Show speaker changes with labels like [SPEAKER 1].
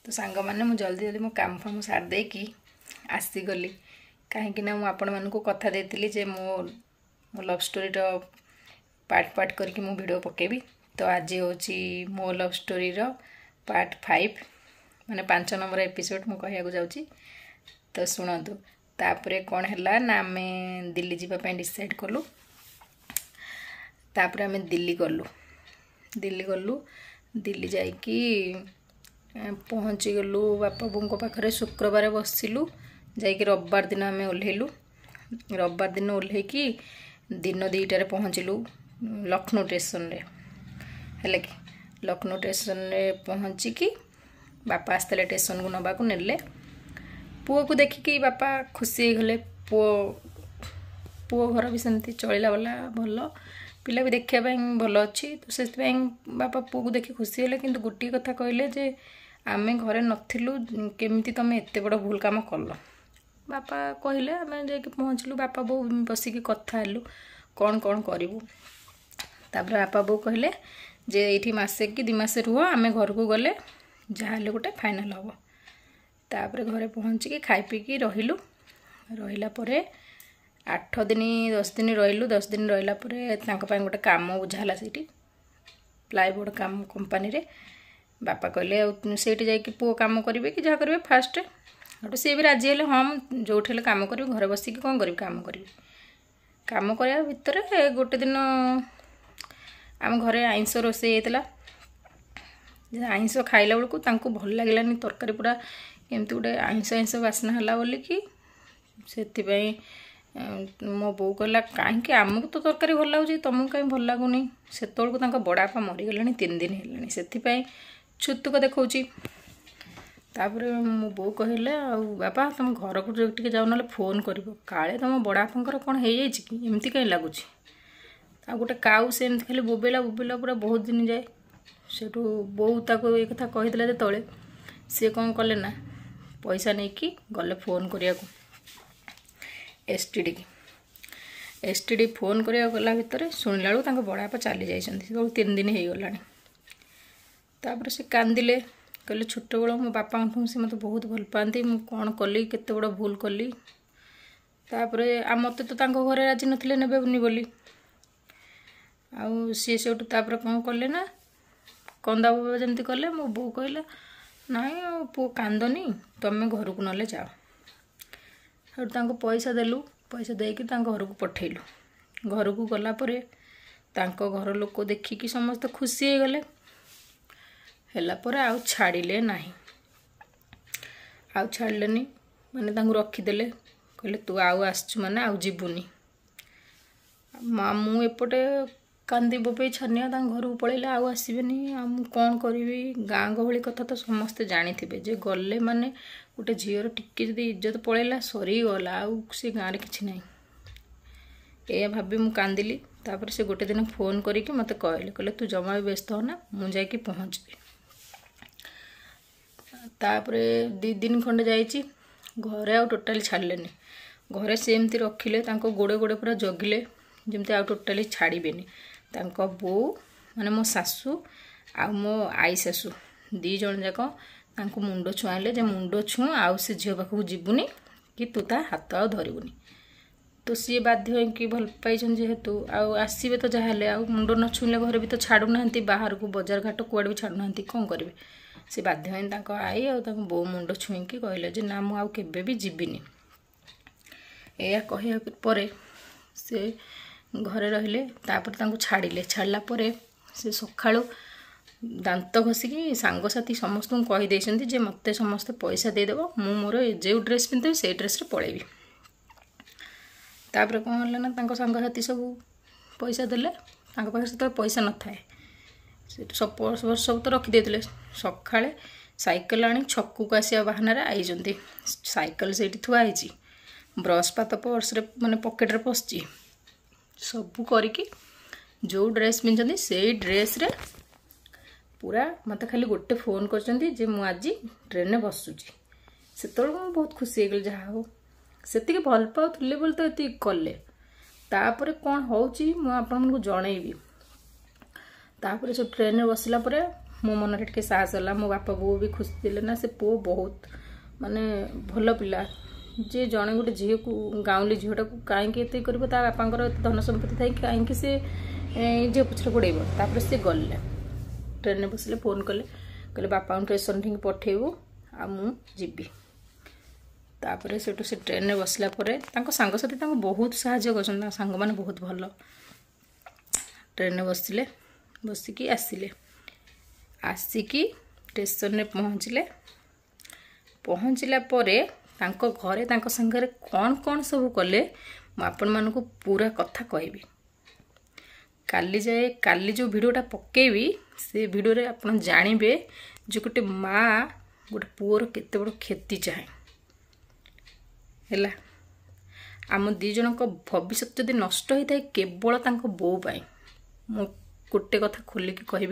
[SPEAKER 1] तो सांग मैंने मुझे जल्दी जल्दी मो काम फाम सार देकी आसीगली कहीं आपण मानक कथा देती जे मो लव स्टोरी पार्ट पार्ट करके मु वीडियो पकेबी। तो आज हूँ मो लव स्टोरी पार्ट 5 माने 5 नंबर एपिसोड मु कहया जाऊँगी। तो शुणु तापरे कौन है ना आम दिल्ली जावाई डिसाइड कलु। तापरे आम दिल्ली गलु दिल्ली जाइकी पहुँची गलु बापा बों पाखे शुक्रवार बसिलु जाइकी रविवार दिन आम ओह्लैलु। रविवार दिन ओह्लैकी दिन 2टारे पहुँचलु लखनऊ स्टेशन रे है कि लखनऊ स्टेशन रे पहुँचिकी बापा आसते स्टेशन को नवा को नेले। पुओ को देखिकी बापा खुशी गले। पुओ घर भी सेमती चलला वाला भल पिला भी देखापी भल अच्छी। तो से बापा पुओ को देखी खुशी गले। किंतु गोटे कथा कहले जे आम घरे नथिलु केमिति तमे एते बड़ भूल काम कल। बापा कहले आम जाके पहुँचलु बापा बो बसिकी कथा हेलु कौन कौन करूँ। तापर बापा बो कहले जे ये मसे कि 2 मास रुह आम घर को गले जहाँ गोटे फाइनाल हम। तापर घरे पहुँचिकी खाई पीकी रहिलु। रहिला परे 8 दिन 10 दिन रहिलु। 10 दिन रहिला परे तांको पाई गोटे काम बुझाला सेठी प्लाईबोर्ड काम कंपनी रे। बापा कहले सेठी जाइकी पुओ काम करेंगे कि जहाँ करेंगे फास्ट गोटे सी भी राजी हेले हाँ जो काम करी घर बसिकी कौन करी काम करी। काम करया भितर गोटे दिन आम घरे आइंस रोसे होता। आइंस खाइला बेलू तांको भल लगिलानी तरकारी पूरा केमती गोटे आइंस आइंस बास्ना है बोलिकी से मो बो कहला कहीं आमको तो तरकारी भल लगे तुमको कहीं भल लगुनि। से बड़ापा मरीगले 3 दिन है से छुतुक देखौची। तापर मो बो कहले बापा तुम घर को टे जाओ ना फोन कर काले तुम बड़ापार कौन हो एमती कहीं लगुच। आ गोटे काऊ से एमती खाली बोबेला बोबेला पूरा बहुत दिन जाए। सेठू बो ताको ये कथा कहीदेला जो तले सी कौन कले ना पैसा नहीं कि गले फोन करिया को एसटीडी फोन करिया गला भितर शुणिला बेलू बड़ापा चली जाइए 3 दिन हो गलानी। तापर से कांदिले कहले छोट बेल मो बापा से मत बहुत भल पाती मु कौन कली केते बड़ भूल कली। तापर आ मत तो घरे राजी नथिले नेबेनी बोली आउ सी सेठू तापर कौन कले ना कंदा बाबा जमती कले। मो बो कहला नाई पु कांदनी तमें घर को नले जाओ। सेठू पैसा देलु पैसा देकी घर को पठेलु। घर को गला परे घर लोक देखिकी समस्त खुशी हो गले। हेला परे आउ छाड़िले नाही आउ छाड़लेनी माने तांको रखीदेले कहले तू आउ आसचु माने आउ जीवुनी। माँ मु एपटे कांदी बोपे छानिया घर को पड़े आउ आसबेनी मु कौन करी। गाँ गहली कथा तो समस्ते जानी थे जे गले माने गोटे झीर टिके जदि इज्जत पड़ेगा सरीगला आउ से गाँव किसी ना या भाभी मु कांदिली। तापर से गोटे दिन फोन करके मत कहले तू जमा भी व्यस्त होना मु जाके पहुँचबी। तापर 2 दिन खंडे जाइए घरे आउ टोटाली छाड़िलेनी। घरे से एमती रखिले गोड़े गोड़े पूरा जगिले जमती आउ टोटाली छाड़बेनी। बो माने मो सासू आ मो आई सासू 2 जन जाक मुंड छुआले जे मुंड छुँ आउ से झील पाखक जीवुनी कि तू ता हाथ आ धरबुनी। तो सी बाध्य कि भल पाई जेहेतु आसबे तो जहाँ आ मुंड न छुईले घर भी तो छाड़ूना बाहर को बजार घाट कुआड़े भी छाड़ूना कौन करेंगे। से बाध्य आई आ बो मुंड छुईकी कहले जे ना मु केबे भी जीविनी। या कहया परे से घरे रहिले। तापर छाड़िले छाड़ला परे से सखाळु दांत घसिकी सांगसाथी समस्त कहीदे जे मते समस्ते पैसा देदेव मु मोर जो ड्रेस पिंधे से ड्रेस रे पळेबी। तापर कौन है ना सांगसाथी सब पैसा देले पाखे से पैसा न थाए सब तो रखीदे। सकाଳେ साइकेल आनी छक्कू को आसिया बाहाना आई साइकेल से थुआई ब्रश पात पर्स रे माने पॉकेट रे पसची सबू करिकी जो ड्रेस पिंधि से ड्रेस रे पूरा मत खाली गोटे फोन कर मु आज ट्रेन में बसुची। से बहुत खुशी हो जहाँ हो से भल पाऊले बोली तो ये कले। तापर कौन हो जनईबी। तापर से ट्रेन में बसला मो मन टे साहस है मो बापा बो भी खुशी थे ना से पु बहुत माने भल पिला जे जड़े गोटे झील को गाँवली झीटा को कहीं कर बापा धन संपत्ति थी कहीं से झील पछे गोड़ेब सी गले ट्रेन में बसिले फोन कले कहले बापा स्टेशन ठीक पठेबू आ मुझी तापर से ट्रेन में बसला सांगसाथी बहुत साहाय्य कर सांग मैंने बहुत भल ट्रेन में बसिले बसिकी आसिले आसिकी स्टेशन में पहुँचला घरे संगे कौन कौन सब कले आपण मानक पूरा कथा कहबी काली जो वीडियोटा पकेबी से वीडियो रे आपण जानिबे जो गोटे माँ गोटे पुअर केते बड़ क्षति चाहे हैला आम दी जन भविष्य जदि नष्ट होता है केवल बो पाई मु गोटे कथा खोलिकी कहबी